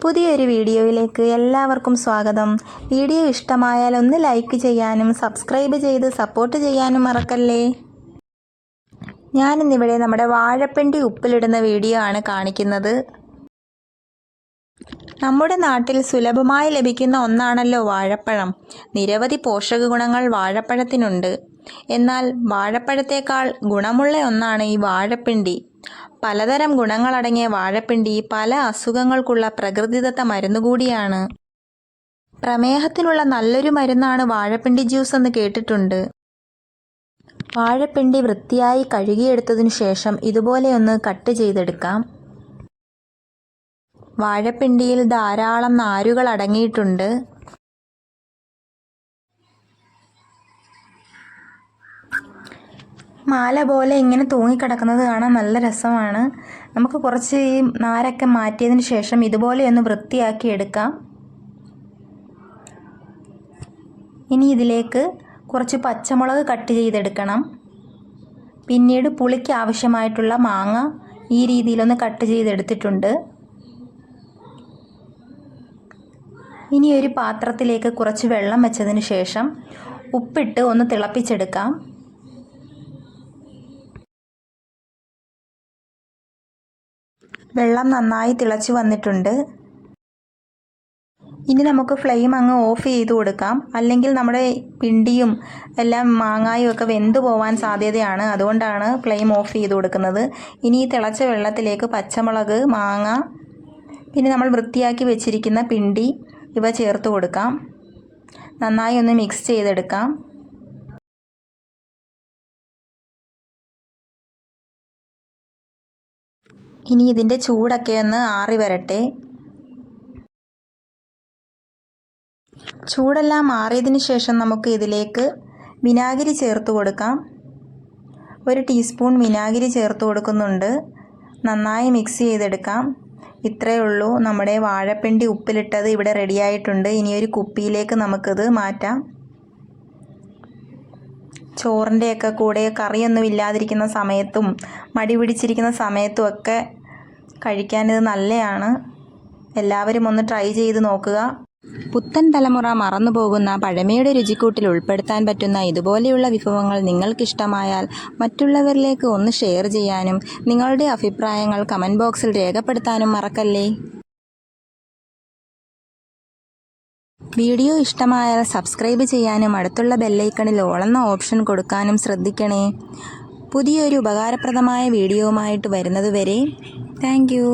പുതിയൊരു വീഡിയോയിലേക്ക് എല്ലാവർക്കും സ്വാഗതം. വീഡിയോ ഇഷ്ടമായാൽ ഒന്ന് ലൈക്ക് ചെയ്യാനും സബ്സ്ക്രൈബ് ചെയ്ത് സപ്പോർട്ട് ചെയ്യാനും മറക്കല്ലേ. ഞാനിന്നിവിടെ നമ്മുടെ വാഴപ്പിണ്ടി ഉപ്പിലിടുന്ന വീഡിയോ ആണ് കാണിക്കുന്നത്. നമ്മുടെ നാട്ടിൽ സുലഭമായി ലഭിക്കുന്ന ഒന്നാണല്ലോ വാഴപ്പഴം. നിരവധി പോഷക ഗുണങ്ങൾ വാഴപ്പഴത്തിനുണ്ട്. എന്നാൽ വാഴപ്പഴത്തേക്കാൾ ഗുണമുള്ള ഒന്നാണ് ഈ വാഴപ്പിണ്ടി. പലതരം ഗുണങ്ങളടങ്ങിയ വാഴപ്പിണ്ടി പല അസുഖങ്ങൾക്കുള്ള പ്രകൃതിദത്ത മരുന്നുകൂടിയാണ്. പ്രമേഹത്തിനുള്ള നല്ലൊരു മരുന്നാണ് വാഴപ്പിണ്ടി ജ്യൂസ് എന്ന് കേട്ടിട്ടുണ്ട്. വാഴപ്പിണ്ടി വൃത്തിയായി കഴുകിയെടുത്തതിനു ശേഷം ഇതുപോലെ ഒന്ന് കട്ട് ചെയ്തെടുക്കാം. വാഴപ്പിണ്ടിയിൽ ധാരാളം നാരുകൾ അടങ്ങിയിട്ടുണ്ട്. മാല പോലെ ഇങ്ങനെ തൂങ്ങിക്കിടക്കുന്നത് കാണാൻ നല്ല രസമാണ്. നമുക്ക് കുറച്ച് ഈ നാരൊക്കെ മാറ്റിയതിന് ശേഷം ഇതുപോലെ ഒന്ന് വൃത്തിയാക്കി എടുക്കാം. ഇനി ഇതിലേക്ക് കുറച്ച് പച്ചമുളക് കട്ട് ചെയ്തെടുക്കണം. പിന്നീട് പുളിക്ക് ആവശ്യമായിട്ടുള്ള മാങ്ങ ഈ രീതിയിലൊന്ന് കട്ട് ചെയ്തെടുത്തിട്ടുണ്ട്. ഇനി ഒരു പാത്രത്തിലേക്ക് കുറച്ച് വെള്ളം വെച്ചതിന് ശേഷം ഉപ്പിട്ട് ഒന്ന് തിളപ്പിച്ചെടുക്കാം. വെള്ളം നന്നായി തിളച്ച് വന്നിട്ടുണ്ട്. ഇനി നമുക്ക് ഫ്ലെയിം അങ്ങ് ഓഫ് ചെയ്ത് കൊടുക്കാം. അല്ലെങ്കിൽ നമ്മുടെ പിണ്ടിയും എല്ലാം മാങ്ങായും ഒക്കെ വെന്തു പോവാൻ സാധ്യതയാണ്. അതുകൊണ്ടാണ് ഫ്ലെയിം ഓഫ് ചെയ്ത് കൊടുക്കുന്നത്. ഇനി ഈ തിളച്ച വെള്ളത്തിലേക്ക് പച്ചമുളക്, മാങ്ങ, പിന്നെ നമ്മൾ വൃത്തിയാക്കി വെച്ചിരിക്കുന്ന പിണ്ടി ഇവ ചേർത്ത് കൊടുക്കാം. നന്നായി ഒന്ന് മിക്സ് ചെയ്തെടുക്കാം. ഇനി ഇതിൻ്റെ ചൂടൊക്കെ ഒന്ന് ആറി വരട്ടെ. ചൂടെല്ലാം മാറിയതിന് ശേഷം നമുക്ക് ഇതിലേക്ക് വിനാഗിരി ചേർത്ത് കൊടുക്കാം. 1 ടീസ്പൂൺ വിനാഗിരി ചേർത്ത് കൊടുക്കുന്നുണ്ട്. നന്നായി മിക്സ് ചെയ്തെടുക്കാം. ഇത്രയേ ഉള്ളൂ, നമ്മുടെ വാഴപ്പിണ്ടി ഉപ്പിലിട്ടത് ഇവിടെ റെഡിയായിട്ടുണ്ട്. ഇനി ഒരു കുപ്പിയിലേക്ക് നമുക്കിത് മാറ്റാം. ചോറിൻ്റെയൊക്കെ കൂടെ കറിയൊന്നും ഇല്ലാതിരിക്കുന്ന സമയത്തും മടി പിടിച്ചിരിക്കുന്ന സമയത്തും ഒക്കെ കഴിക്കാനിത് നല്ലതാണ്. എല്ലാവരും ഒന്ന് ട്രൈ ചെയ്ത് നോക്കുക. പുത്തൻ തലമുറ മറന്നു പോകുന്ന പഴമയുടെ രുചിക്കൂട്ടിൽ ഉൾപ്പെടുത്താൻ പറ്റുന്ന ഇതുപോലെയുള്ള വിഭവങ്ങൾ നിങ്ങൾക്കിഷ്ടമായാൽ മറ്റുള്ളവരിലേക്ക് ഒന്ന് ഷെയർ ചെയ്യാനും നിങ്ങളുടെ അഭിപ്രായങ്ങൾ കമൻറ്റ് ബോക്സിൽ രേഖപ്പെടുത്താനും മറക്കല്ലേ. വീഡിയോ ഇഷ്ടമായാൽ സബ്സ്ക്രൈബ് ചെയ്യാനും അടുത്തുള്ള ബെല്ലൈക്കണിൽ ഓൾ എന്ന ഓപ്ഷൻ കൊടുക്കാനും ശ്രദ്ധിക്കണേ. പുതിയൊരു ഉപകാരപ്രദമായ വീഡിയോയുമായിട്ട് വരുന്നതുവരെ താങ്ക് യു.